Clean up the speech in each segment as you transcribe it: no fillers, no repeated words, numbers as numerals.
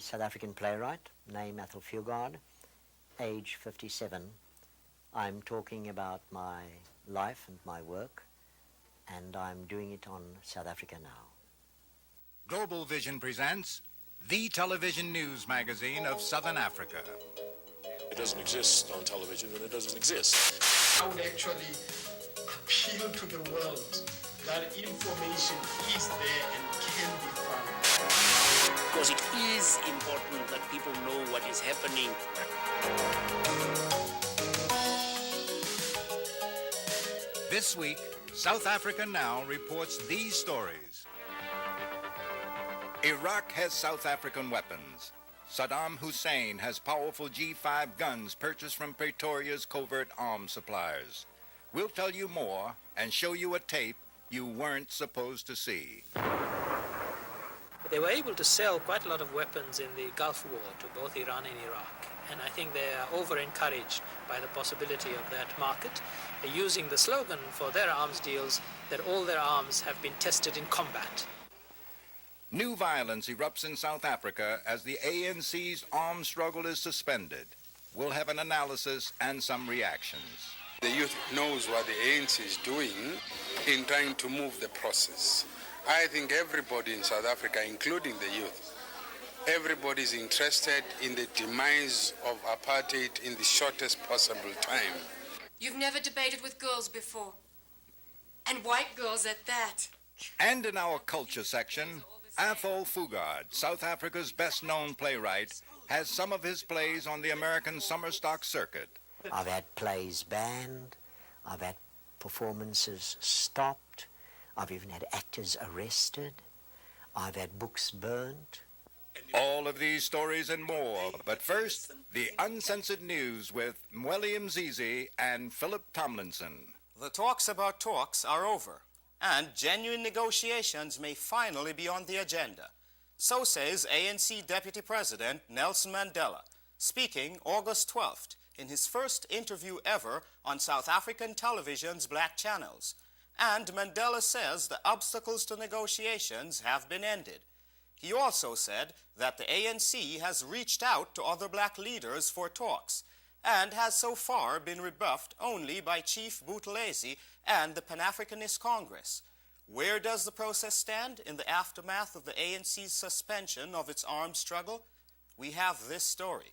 South African playwright, name Athol Fugard, age 57. I'm talking about my life and my work, and I'm doing it on South Africa Now. Global Vision presents the television news magazine of Southern Africa. It doesn't exist on television, and it doesn't exist. I would actually appeal to the world that information is there and can be found. Because it is important that people know what is happening. This week, South Africa Now reports these stories. Iraq has South African weapons. Saddam Hussein has powerful G5 guns purchased from Pretoria's covert arms suppliers. We'll tell you more and show you a tape you weren't supposed to see. They were able to sell quite a lot of weapons in the Gulf War to both Iran and Iraq, and I think they are over-encouraged by the possibility of that market, using the slogan for their arms deals that all their arms have been tested in combat. New violence erupts in South Africa as the ANC's armed struggle is suspended. We'll have an analysis and some reactions. The youth knows what the ANC is doing in trying to move the process. I think everybody in South Africa, including the youth, everybody is interested in the demise of apartheid in the shortest possible time. You've never debated with girls before, and white girls at that. And in our culture section, Athol Fugard, South Africa's best-known playwright, has some of his plays on the American summer stock circuit. I've had plays banned, I've had performances stopped, I've even had actors arrested, I've had books burnt. All of these stories and more, but first, the uncensored news with Mweli Mzizi and Phillip Tomlinson. The talks about talks are over, and genuine negotiations may finally be on the agenda. So says ANC Deputy President Nelson Mandela, speaking August 12th in his first interview ever on South African television's black channels. And Mandela says the obstacles to negotiations have been ended. He also said that the ANC has reached out to other black leaders for talks and has so far been rebuffed only by Chief Buthelezi and the Pan Africanist Congress. Where does the process stand in the aftermath of the ANC's suspension of its armed struggle? We have this story.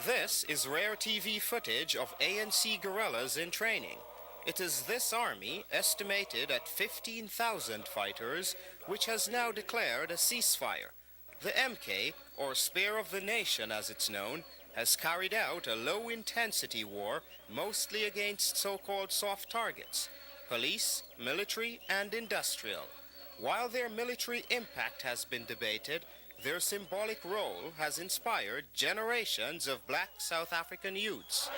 This is rare TV footage of ANC guerrillas in training. It is this army, estimated at 15,000 fighters, which has now declared a ceasefire. The MK, or Spear of the Nation as it's known, has carried out a low-intensity war, mostly against so-called soft targets, police, military, and industrial. While their military impact has been debated, their symbolic role has inspired generations of black South African youths.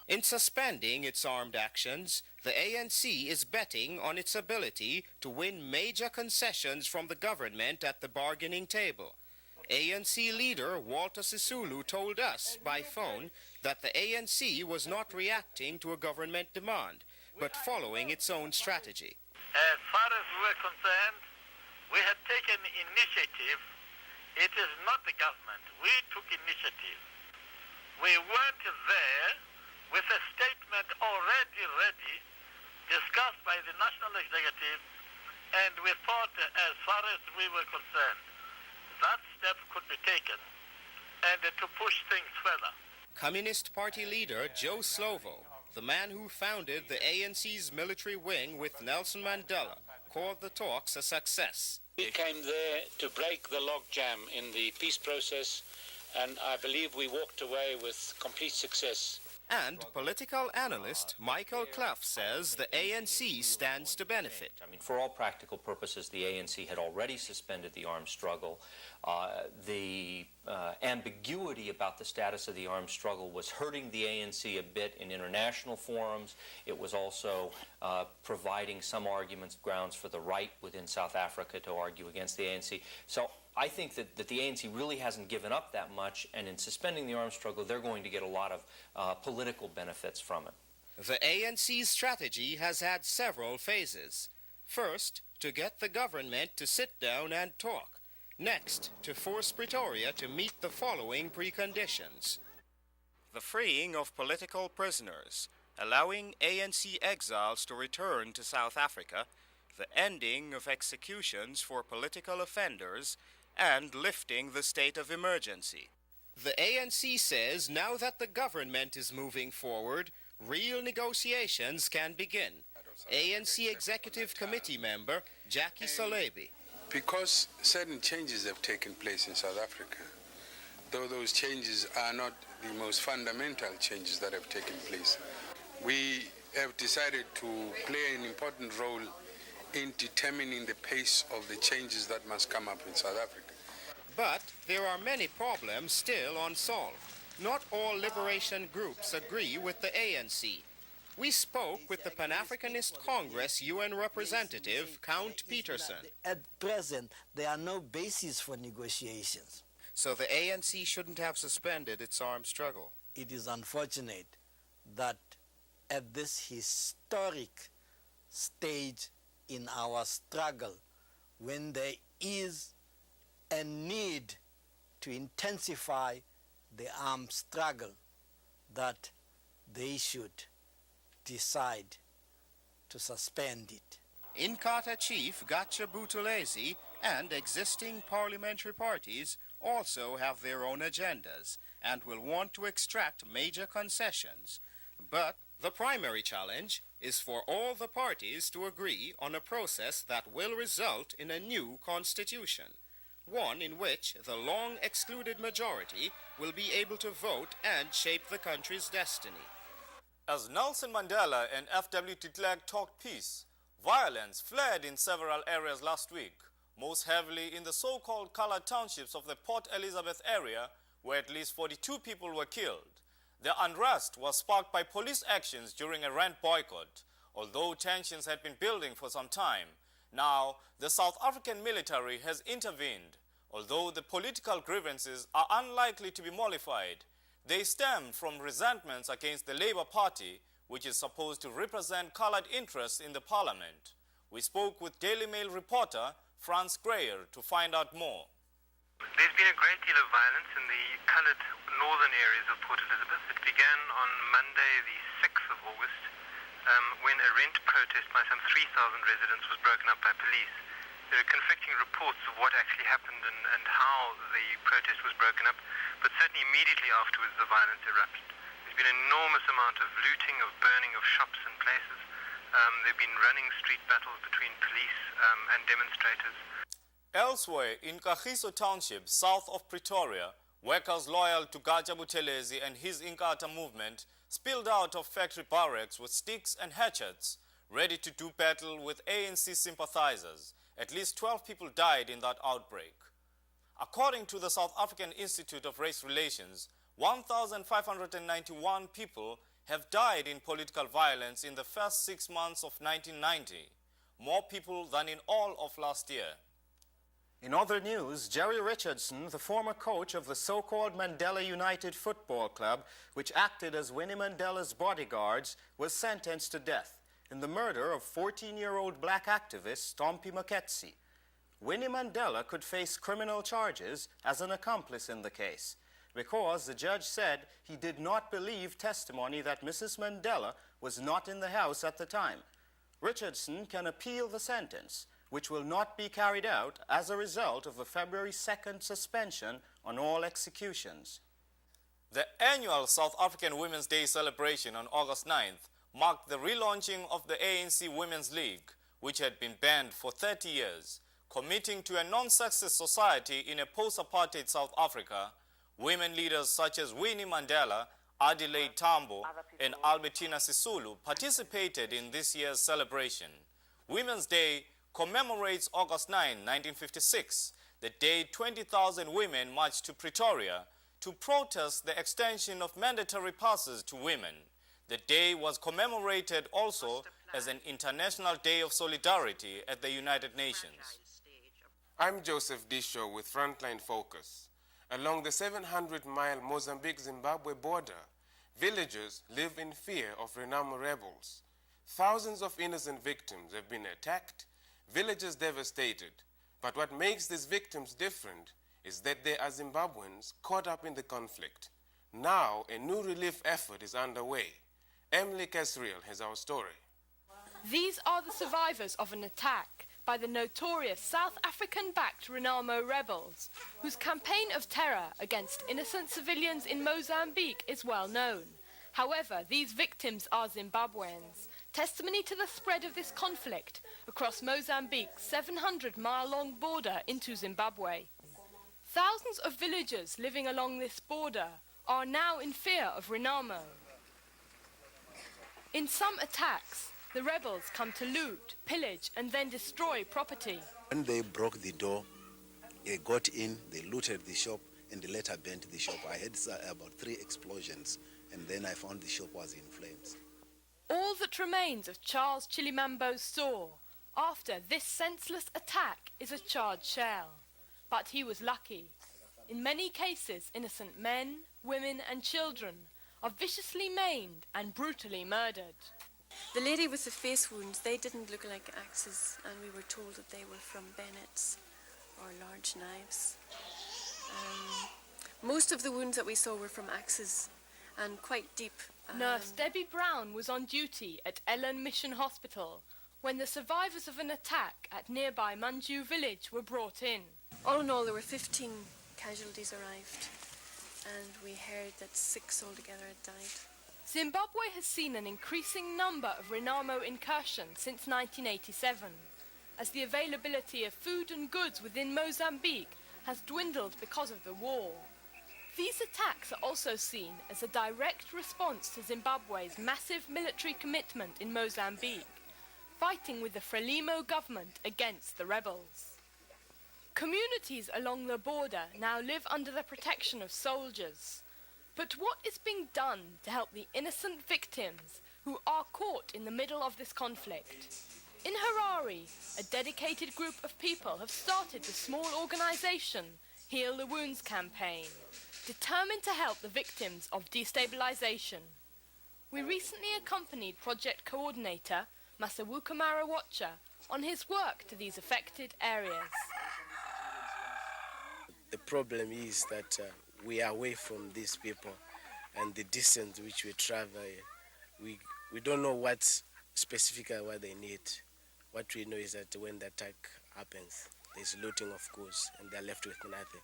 In suspending its armed actions, the ANC is betting on its ability to win major concessions from the government at the bargaining table. ANC leader Walter Sisulu told us by phone that the ANC was not reacting to a government demand, but following its own strategy. As far as we're concerned, we had taken initiative. It is not the government. We took initiative. We weren't there with a statement already ready, discussed by the National Executive, and we thought, as far as we were concerned, that step could be taken and to push things further. Communist Party leader Joe Slovo, the man who founded the ANC's military wing with Nelson Mandela, called the talks a success. We came there to break the logjam in the peace process, and I believe we walked away with complete success. And political analyst Michael Clough says the ANC stands to benefit. I mean, for all practical purposes, the ANC had already suspended the armed struggle. The ambiguity about the status of the armed struggle was hurting the ANC a bit in international forums. It was also providing some arguments, grounds for the right within South Africa to argue against the ANC. So I think that the ANC really hasn't given up that much, and in suspending the armed struggle, they're going to get a lot of political benefits from it. The ANC's strategy has had several phases. First, to get the government to sit down and talk. Next, to force Pretoria to meet the following preconditions: the freeing of political prisoners, allowing ANC exiles to return to South Africa, the ending of executions for political offenders, and lifting the state of emergency. The ANC says now that the government is moving forward, real negotiations can begin. ANC Executive Committee member Jackie Selebi. Because certain changes have taken place in South Africa, though those changes are not the most fundamental changes that have taken place, we have decided to play an important role in determining the pace of the changes that must come up in South Africa. But there are many problems still unsolved. Not all liberation groups agree with the ANC. We spoke with the Pan Africanist Congress UN representative, Count Pietersen. At present, there are no basis for negotiations. So the ANC shouldn't have suspended its armed struggle. It is unfortunate that at this historic stage in our struggle, when there is a need to intensify the armed struggle, that they should decide to suspend it. Inkatha Chief Gatsha Buthelezi and existing parliamentary parties also have their own agendas and will want to extract major concessions. But the primary challenge is for all the parties to agree on a process that will result in a new constitution, one in which the long-excluded majority will be able to vote and shape the country's destiny. As Nelson Mandela and F.W. de Klerk talked peace, violence flared in several areas last week, most heavily in the so-called colored townships of the Port Elizabeth area, where at least 42 people were killed. The unrest was sparked by police actions during a rent boycott, although tensions had been building for some time. Now, the South African military has intervened. Although the political grievances are unlikely to be mollified, they stem from resentments against the Labour Party, which is supposed to represent colored interests in the parliament. We spoke with Daily Mail reporter Frans Kruger to find out more. There's been a great deal of violence in the coloured northern areas of Port Elizabeth. It began on Monday, the 6th of August, when a rent protest by some 3,000 residents was broken up by police. There are conflicting reports of what actually happened and how the protest was broken up, but certainly immediately afterwards the violence erupted. There's been an enormous amount of looting, of burning of shops and places. There have been running street battles between police and demonstrators. Elsewhere, in Kagiso Township, south of Pretoria, workers loyal to Gatsha Buthelezi and his Inkatha movement spilled out of factory barracks with sticks and hatchets, ready to do battle with ANC sympathizers. At least 12 people died in that outbreak. According to the South African Institute of Race Relations, 1,591 people have died in political violence in the first 6 months of 1990, more people than in all of last year. In other news, Jerry Richardson, the former coach of the so-called Mandela United football club, which acted as Winnie Mandela's bodyguards, was sentenced to death in the murder of 14-year-old black activist Stompie Moeketsi. Winnie Mandela could face criminal charges as an accomplice in the case, because the judge said he did not believe testimony that Mrs. Mandela was not in the house at the time. Richardson can appeal the sentence, which will not be carried out as a result of the February 2nd suspension on all executions. The annual South African Women's Day celebration on August 9th marked the relaunching of the ANC Women's League, which had been banned for 30 years. Committing to a non-sexist society in a post-apartheid South Africa, women leaders such as Winnie Mandela, Adelaide Tambo, and Albertina Sisulu participated in this year's celebration. Women's Day commemorates August 9, 1956, the day 20,000 women marched to Pretoria to protest the extension of mandatory passes to women. The day was commemorated also as an International Day of Solidarity at the United Nations. I'm Joseph Diescho with Frontline Focus. Along the 700-mile Mozambique-Zimbabwe border, villagers live in fear of Renamo rebels. Thousands of innocent victims have been attacked, villages devastated. But what makes these victims different is that they are Zimbabweans caught up in the conflict. Now, a new relief effort is underway. Emily Kasriel has our story. These are the survivors of an attack by the notorious South African-backed Renamo rebels, whose campaign of terror against innocent civilians in Mozambique is well known. However, these victims are Zimbabweans, testimony to the spread of this conflict across Mozambique's 700-mile-long border into Zimbabwe. Thousands of villagers living along this border are now in fear of Renamo. In some attacks, the rebels come to loot, pillage, and then destroy property. When they broke the door, they got in, they looted the shop, and they later burnt the shop. I had about 3 explosions, and then I found the shop was in flames. All that remains of Charles Chinamambo's store after this senseless attack is a charred shell. But he was lucky. In many cases, innocent men, women, and children are viciously maimed and brutally murdered. The lady with the face wounds, they didn't look like axes, and we were told that they were from bayonets or large knives. Most of the wounds that we saw were from axes and quite deep. Nurse Debbie Brown was on duty at Ellen Mission Hospital when the survivors of an attack at nearby Manju village were brought in. All in all, there were 15 casualties arrived, and we heard that 6 altogether had died. Zimbabwe has seen an increasing number of Renamo incursions since 1987, as the availability of food and goods within Mozambique has dwindled because of the war. These attacks are also seen as a direct response to Zimbabwe's massive military commitment in Mozambique, fighting with the Frelimo government against the rebels. Communities along the border now live under the protection of soldiers. But what is being done to help the innocent victims who are caught in the middle of this conflict? In Harare, a dedicated group of people have started the small organisation Heal the Wounds campaign, determined to help the victims of destabilisation. We recently accompanied project coordinator Masawuka Marawacha on his work to these affected areas. The problem is that we are away from these people, and the distance which we travel, we don't know what specifically what they need. What we know is that when the attack happens, there's looting of goods and they're left with nothing.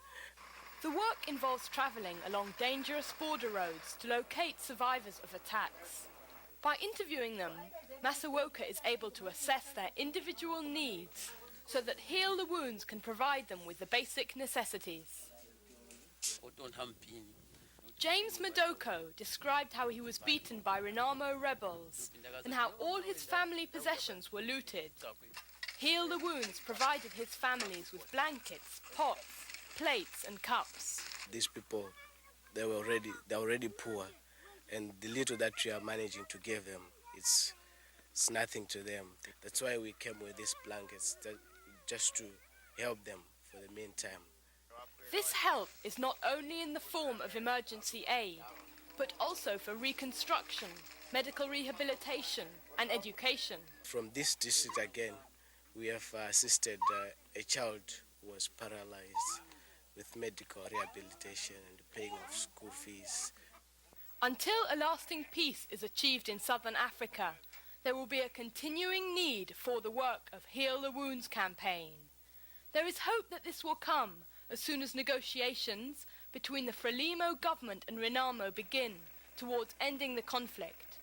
The work involves travelling along dangerous border roads to locate survivors of attacks. By interviewing them, Masawoka is able to assess their individual needs so that Heal the Wounds can provide them with the basic necessities. James Madoko described how he was beaten by Renamo rebels and how all his family possessions were looted. Heal the Wounds provided his families with blankets, pots, plates and cups. These people, they're already poor, and the little that we are managing to give them, it's nothing to them. That's why we came with these blankets, just to help them for the meantime. This help is not only in the form of emergency aid, but also for reconstruction, medical rehabilitation and education. From this district again, we have assisted a child who was paralyzed with medical rehabilitation and paying of school fees. Until a lasting peace is achieved in southern Africa, there will be a continuing need for the work of Heal the Wounds campaign. There is hope that this will come as soon as negotiations between the Frelimo government and Renamo begin towards ending the conflict.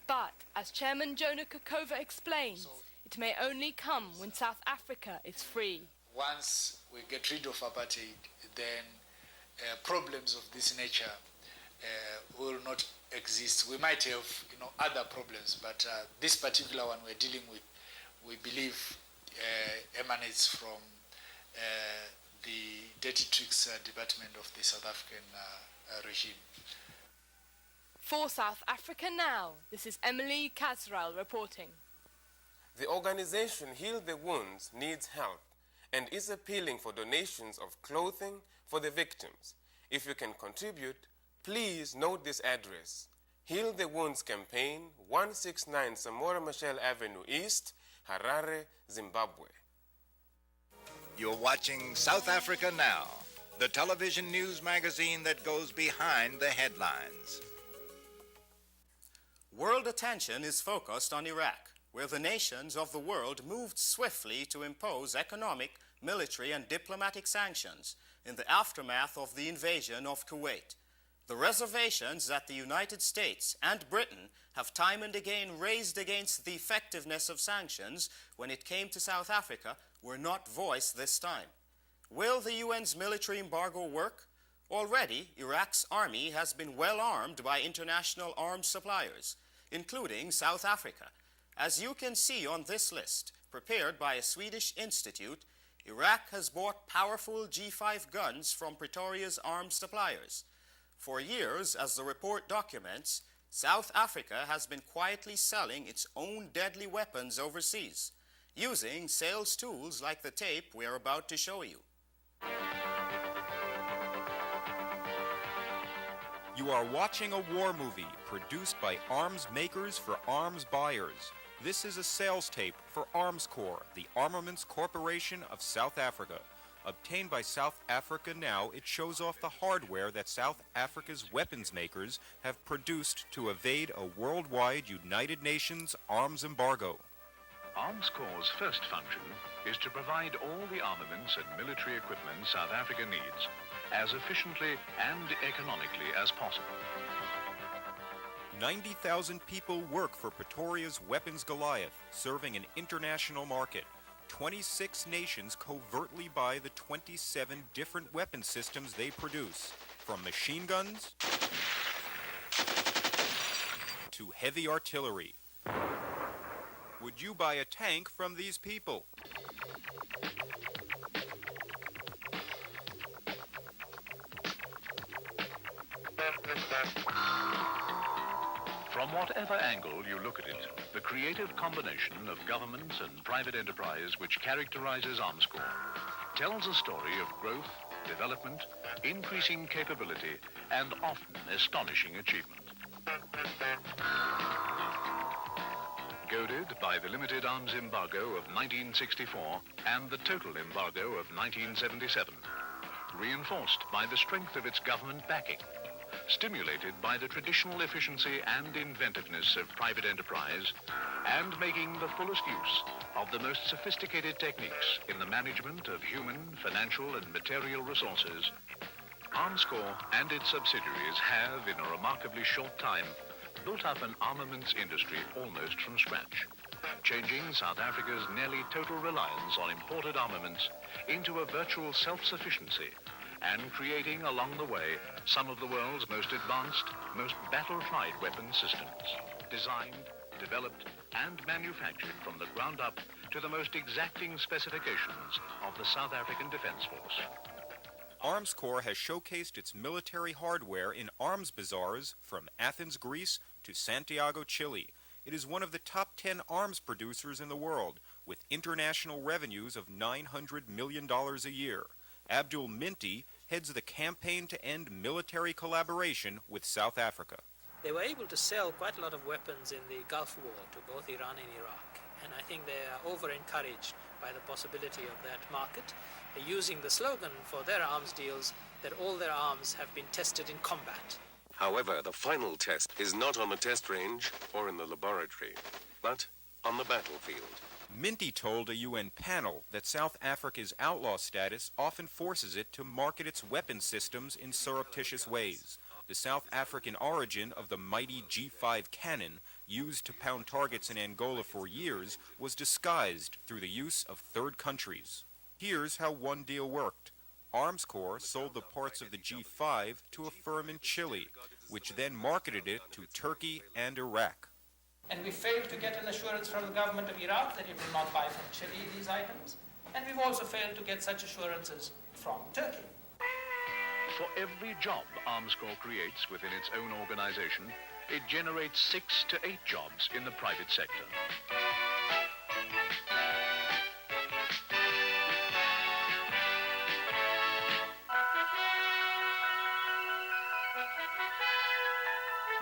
But, as Chairman Jonah Kakova explains, it may only come when South Africa is free. Once we get rid of apartheid, then problems of this nature will not exist. We might have, other problems, but this particular one we're dealing with, we believe, emanates from the dirty tricks department of the South African regime. For South Africa Now, this is Emily Kasriel reporting. The organization Heal the Wounds needs help, and is appealing for donations of clothing for the victims. If you can contribute, please note this address: Heal the Wounds Campaign, 169 Samora Machel Avenue East, Harare, Zimbabwe. You're watching South Africa Now, the television news magazine that goes behind the headlines. World attention is focused on Iraq, where the nations of the world moved swiftly to impose economic, military, and diplomatic sanctions in the aftermath of the invasion of Kuwait. The reservations that the United States and Britain have time and again raised against the effectiveness of sanctions when it came to South Africa were not voiced this time. Will the UN's military embargo work? Already, Iraq's army has been well armed by international arms suppliers, including South Africa. As you can see on this list, prepared by a Swedish institute, Iraq has bought powerful G5 guns from Pretoria's arms suppliers. For years, as the report documents, South Africa has been quietly selling its own deadly weapons overseas, using sales tools like the tape we are about to show you. You are watching a war movie produced by arms makers for arms buyers. This is a sales tape for Armscorp, the Armaments Corporation of South Africa. Obtained by South Africa Now, it shows off the hardware that South Africa's weapons makers have produced to evade a worldwide United Nations arms embargo. Armscorp's first function is to provide all the armaments and military equipment South Africa needs as efficiently and economically as possible. 90,000 people work for Pretoria's Weapons Goliath, serving an international market. 26 nations covertly buy the 27 different weapon systems they produce, from machine guns to heavy artillery. Would you buy a tank from these people? From whatever angle you look at it, the creative combination of government and private enterprise which characterizes Armscorp tells a story of growth, development, increasing capability, and often astonishing achievement. Goaded by the limited arms embargo of 1964 and the total embargo of 1977, reinforced by the strength of its government backing, stimulated by the traditional efficiency and inventiveness of private enterprise, and making the fullest use of the most sophisticated techniques in the management of human, financial, and material resources, Armscorp and its subsidiaries have, in a remarkably short time, built up an armaments industry almost from scratch, changing South Africa's nearly total reliance on imported armaments into a virtual self-sufficiency, and creating along the way some of the world's most advanced, most battle-tried weapon systems, designed, developed, and manufactured from the ground up to the most exacting specifications of the South African Defense Force. Armscorp has showcased its military hardware in arms bazaars from Athens, Greece to Santiago, Chile. It is one of the top 10 arms producers in the world, with international revenues of $900 million a year. Abdul Minty heads the campaign to end military collaboration with South Africa. They were able to sell quite a lot of weapons in the Gulf War to both Iran and Iraq, and I think they are over-encouraged by the possibility of that market, using the slogan for their arms deals that all their arms have been tested in combat. However, the final test is not on the test range or in the laboratory, but on the battlefield. Minty told a UN panel that South Africa's outlaw status often forces it to market its weapon systems in surreptitious ways. The South African origin of the mighty G5 cannon, used to pound targets in Angola for years, was disguised through the use of third countries. Here's how one deal worked. Armscorp sold the parts of the G5 to a firm in Chile, which then marketed it to Turkey and Iraq. And we failed to get an assurance from the government of Iraq that it will not buy from Chile these items. And we've also failed to get such assurances from Turkey. For every job Armscorp creates within its own organization, it generates 6 to 8 jobs in the private sector.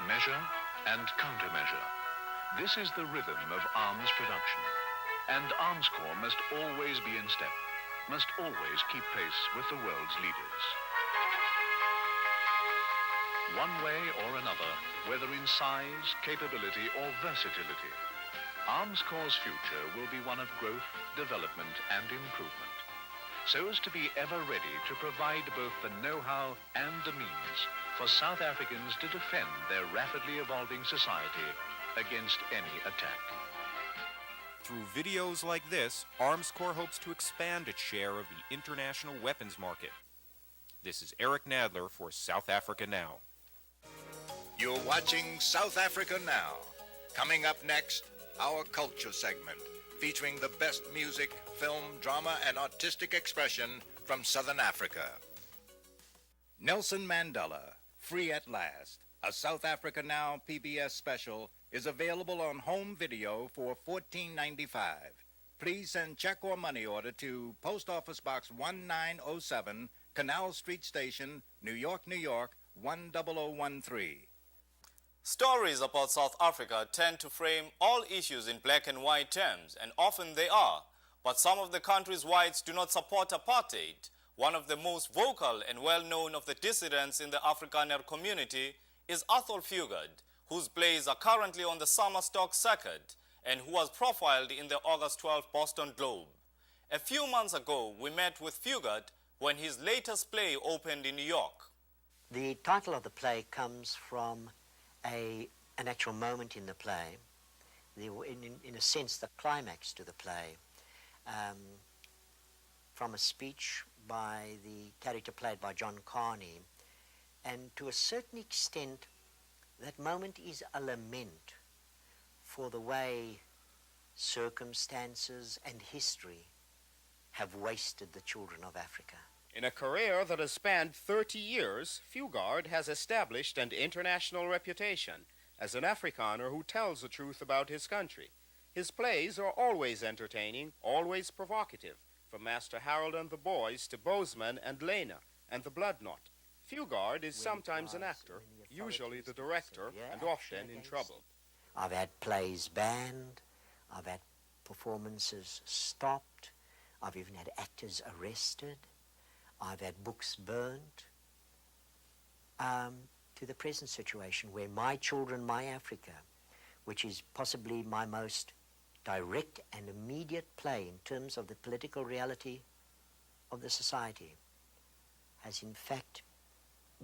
measure and countermeasure. This is the rhythm of arms production. And Arms Corps must always be in step, must always keep pace with the world's leaders. One way or another, whether in size, capability, or versatility, Arms Corps' future will be one of growth, development, and improvement, so as to be ever ready to provide both the know-how and the means for South Africans to defend their rapidly evolving society against any attack. Through videos like this, Arms Corps hopes to expand its share of the international weapons market. This is Eric Nadler for South Africa Now. You're watching South Africa Now. Coming up next, our culture segment, featuring the best music, film, drama, and artistic expression from Southern Africa. Nelson Mandela, Free at Last, a South Africa Now PBS special, is available on home video for $14.95. Please send check or money order to Post Office Box 1907, Canal Street Station, New York, New York, 10013. Stories about South Africa tend to frame all issues in black and white terms, and often they are. But some of the country's whites do not support apartheid. One of the most vocal and well-known of the dissidents in the Afrikaner community is Athol Fugard, whose plays are currently on the summer stock circuit and who was profiled in the August 12 Boston Globe. A few months ago, we met with Fugard when his latest play opened in New York. The title of the play comes from an actual moment in the play, in a sense the climax to the play, from a speech by the character played by John Carney, and to a certain extent that moment is a lament for the way circumstances and history have wasted the children of Africa. In a career that has spanned 30 years, Fugard has established an international reputation as an Afrikaner who tells the truth about his country. His plays are always entertaining, always provocative, from Master Harold and the Boys to Bozeman and Lena and the Blood Knot. Fugard is sometimes an actor, usually the director, and often in trouble. I've had plays banned, I've had performances stopped, I've even had actors arrested, I've had books burnt, to the present situation where My Children, My Africa, which is possibly my most direct and immediate play in terms of the political reality of the society, has in fact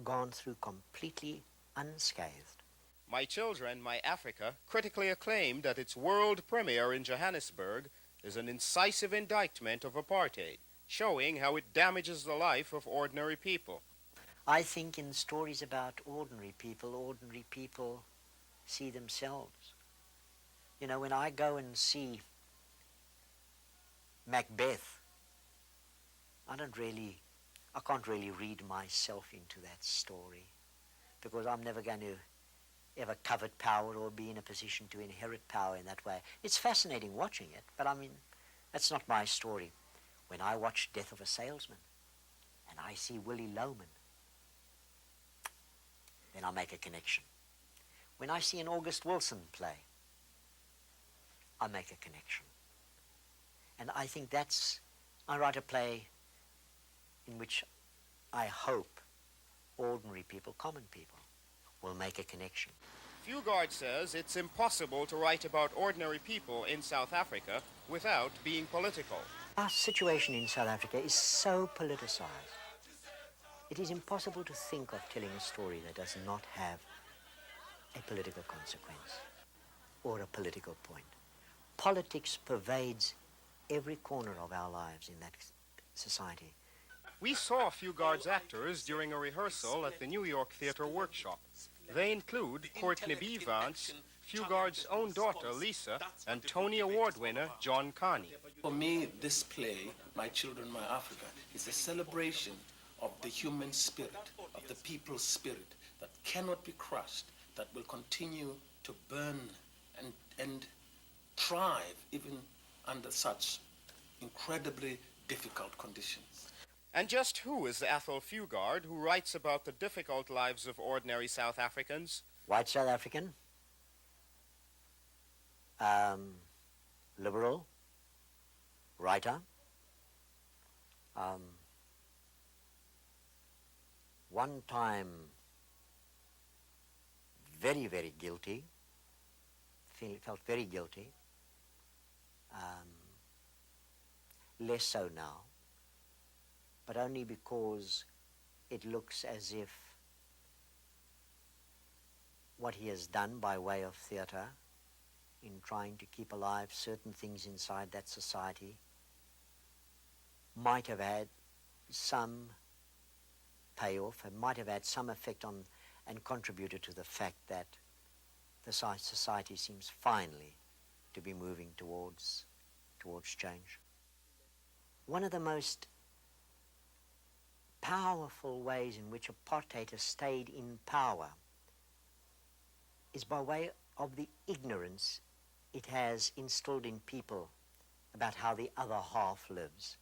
gone through completely unscathed. My Children, My Africa, critically acclaimed at its world premiere in Johannesburg, is an incisive indictment of apartheid, showing how it damages the life of ordinary people. I think in stories about ordinary people see themselves. You know, when I go and see Macbeth, I can't really read myself into that story, because I'm never going to ever covet power or be in a position to inherit power in that way. It's fascinating watching it, but I mean, that's not my story. When I watch Death of a Salesman and I see Willie Loman, then I make a connection. When I see an August Wilson play, I make a connection. And I think I write a play in which I hope ordinary people, common people, will make a connection. Fugard says it's impossible to write about ordinary people in South Africa without being political. Our situation in South Africa is so politicized. It is impossible to think of telling a story that does not have a political consequence or a political point. Politics pervades every corner of our lives in that society. We saw Fugard's actors during a rehearsal at the New York Theatre Workshop. They include Courtney B. Vance, Fugard's own daughter, Lisa, and Tony Award winner, John Carney. For me, this play, My Children, My Africa, is a celebration of the human spirit, of the people's spirit, that cannot be crushed, that will continue to burn and thrive even under such incredibly difficult conditions. And just who is Athol Fugard, who writes about the difficult lives of ordinary South Africans? white South African, liberal, writer, one time very, very guilty, felt very guilty, less so now, but only because it looks as if what he has done by way of theatre in trying to keep alive certain things inside that society might have had some payoff and might have had some effect on and contributed to the fact that the society seems finally to be moving towards change. One of the most powerful ways in which apartheid has stayed in power is by way of the ignorance it has instilled in people about how the other half lives.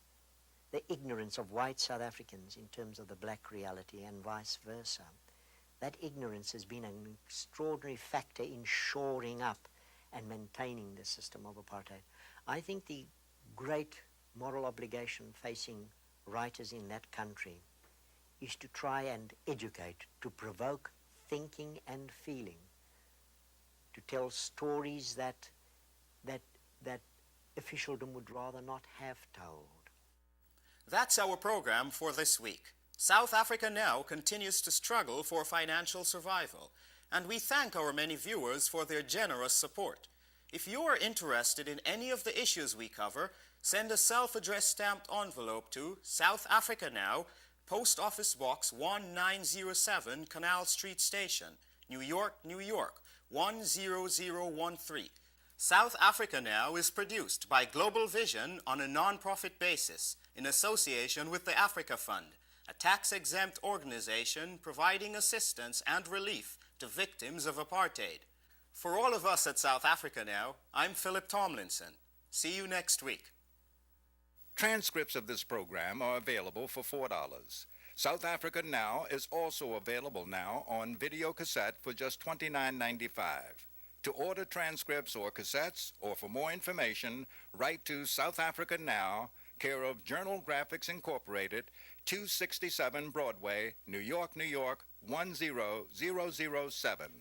The ignorance of white South Africans in terms of the black reality and vice versa. That ignorance has been an extraordinary factor in shoring up and maintaining the system of apartheid. I think the great moral obligation facing writers in that country is to try and educate, to provoke thinking and feeling, to tell stories that officialdom would rather not have told. That's our program for this week. South Africa Now continues to struggle for financial survival, and we thank our many viewers for their generous support. If you are interested in any of the issues we cover, send a self-addressed stamped envelope to South Africa Now, Post Office Box 1907, Canal Street Station, New York, New York, 10013. South Africa Now is produced by Global Vision on a non-profit basis in association with the Africa Fund, a tax-exempt organization providing assistance and relief to victims of apartheid. For all of us at South Africa Now, I'm Phillip Tomlinson. See you next week. Transcripts of this program are available for $4. South Africa Now is also available now on video cassette for just $29.95. To order transcripts or cassettes, or for more information, write to South Africa Now, care of Journal Graphics Incorporated, 267 Broadway, New York, New York, 10007.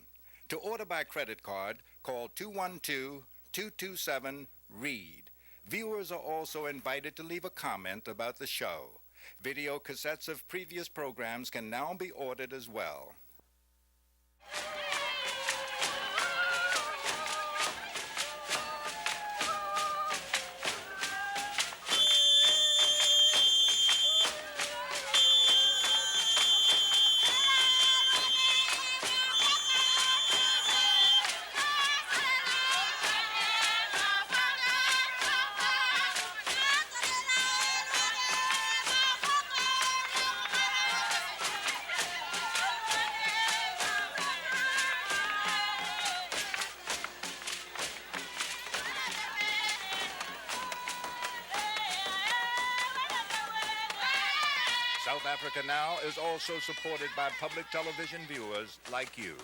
To order by credit card, call 212-227-READ. Viewers are also invited to leave a comment about the show. Video cassettes of previous programs can now be ordered as well. South Africa Now is also supported by public television viewers like you.